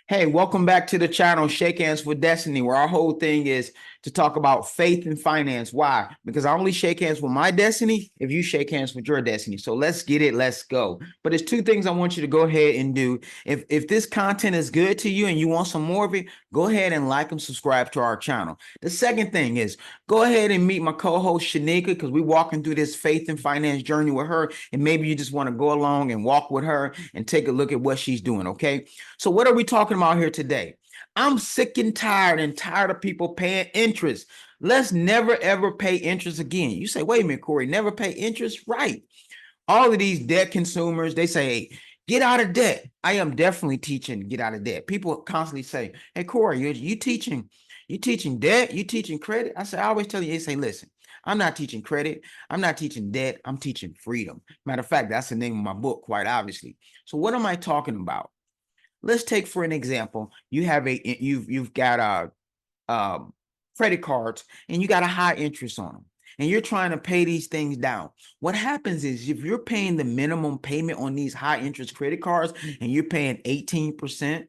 Hey, welcome back to the channel, Shake Hands with Destiny, where our whole thing is to talk about faith and finance. Why? Because I only shake hands with my destiny if you shake hands with your destiny. So let's get it. Let's go. But there's two things I want you to go ahead and do. If this content is good to you and you want some more of it, go ahead and like and subscribe to our channel. The second thing is go ahead and meet my co-host Shanika, because we're walking through this faith and finance journey with her. And maybe you just want to go along and walk with her and take a look at what she's doing. Okay. So what are we talking about here today? I'm sick and tired of people paying interest. Let's never ever pay interest again. You say, wait a minute, Corey, never pay interest? Right. All of these debt consumers, they say, hey, get out of debt. I am definitely teaching get out of debt. People constantly say, hey, Corey, you teaching debt? You teaching credit? I say, I always tell you, they say, listen, I'm not teaching credit. I'm not teaching debt. I'm teaching freedom. Matter of fact, that's the name of my book, quite obviously. So what am I talking about? Let's take for an example, you've got credit cards and you got a high interest on them and you're trying to pay these things down. What happens is if you're paying the minimum payment on these high interest credit cards and you're paying 18%,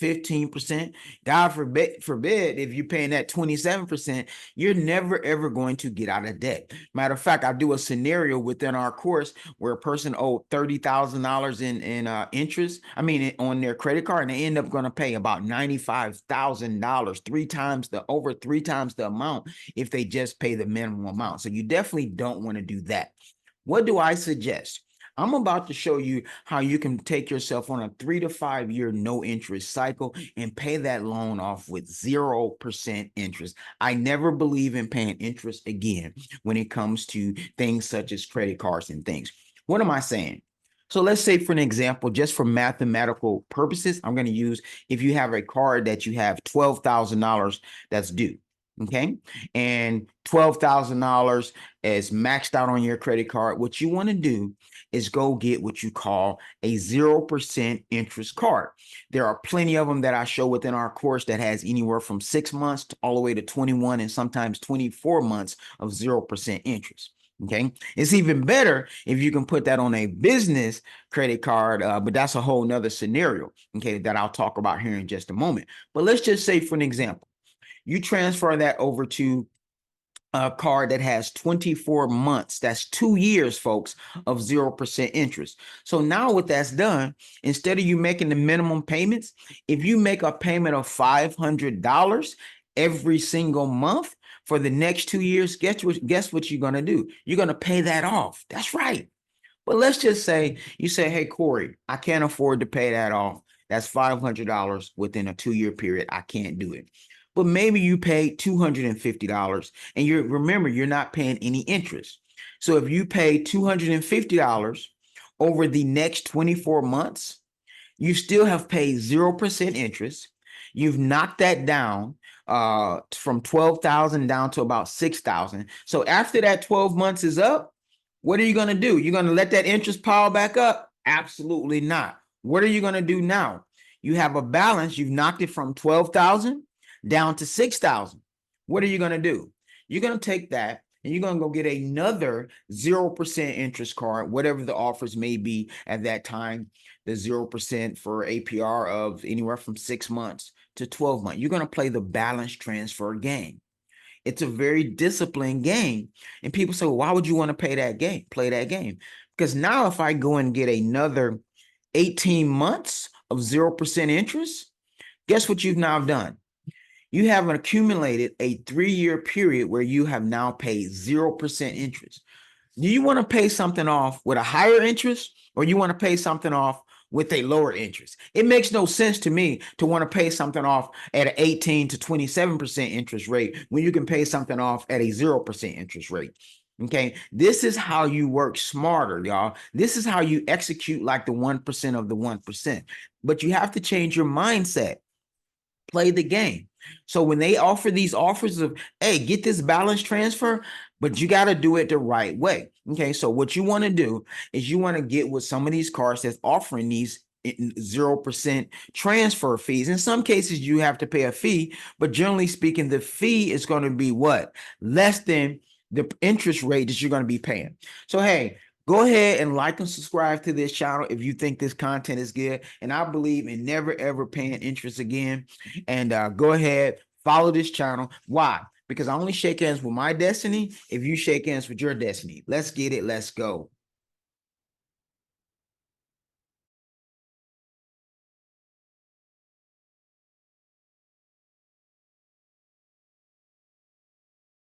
15%, God forbid if you're paying that 27%, you're never ever going to get out of debt. Matter of fact, I do a scenario within our course where a person owed $30,000 in interest, on their credit card, and they end up going to pay about $95,000, over three times the amount if they just pay the minimum amount. So you definitely don't want to do that. What do I suggest? I'm about to show you how you can take yourself on a 3 to 5 year no interest cycle and pay that loan off with 0% interest. I never believe in paying interest again when it comes to things such as credit cards and things. What am I saying? So let's say, for an example, just for mathematical purposes, I'm going to use, if you have a card that you have $12,000 that's due. Okay. And $12,000 is maxed out on your credit card. What you want to do is go get what you call a 0% interest card. There are plenty of them that I show within our course that has anywhere from 6 months to all the way to 21 and sometimes 24 months of 0% interest. Okay. It's even better if you can put that on a business credit card, but that's a whole nother scenario, okay, that I'll talk about here in just a moment. But let's just say, for an example, you transfer that over to a card that has 24 months. That's 2 years, folks, of 0% interest. So now what that's done, instead of you making the minimum payments, if you make a payment of $500 every single month for the next 2 years, guess what you're going to do? You're going to pay that off. That's right. But let's just say you say, hey, Corey, I can't afford to pay that off. That's $500 within a 2 year period. I can't do it. But maybe you pay $250 and you're not paying any interest. So if you pay $250 over the next 24 months, you still have paid 0% interest. You've knocked that down from 12,000 down to about 6,000. So after that 12 months is up, what are you going to do? You're going to let that interest pile back up? Absolutely not. What are you going to do now? You have a balance. You've knocked it from 12,000 down to 6,000. What are you going to do? You're going to take that and you're going to go get another 0% interest card, whatever the offers may be at that time, the 0% for APR of anywhere from 6 months to 12 months. You're going to play the balance transfer game. It's a very disciplined game. And people say, well, why would you want to play that game? Because now if I go and get another 18 months of 0% interest, guess what you've now done? You have accumulated a 3-year period where you have now paid 0% interest. Do you want to pay something off with a higher interest, or you want to pay something off with a lower interest? It makes no sense to me to want to pay something off at an 18 to 27% interest rate when you can pay something off at a 0% interest rate. Okay, this is how you work smarter, y'all. This is how you execute like the 1% of the 1%. But you have to change your mindset. Play the game. So when they offer these offers of, hey, get this balance transfer, but you got to do it the right way. Okay, so what you want to do is you want to get with some of these cards that's offering these 0% transfer fees. In some cases, you have to pay a fee, but generally speaking, the fee is going to be what? Less than the interest rate that you're going to be paying. So, hey, Go ahead and like and subscribe to this channel if you think this content is good. And I believe in never ever paying interest again. And go ahead, follow this channel. Why? Because I only shake hands with my destiny if you shake hands with your destiny. Let's get it. Let's go.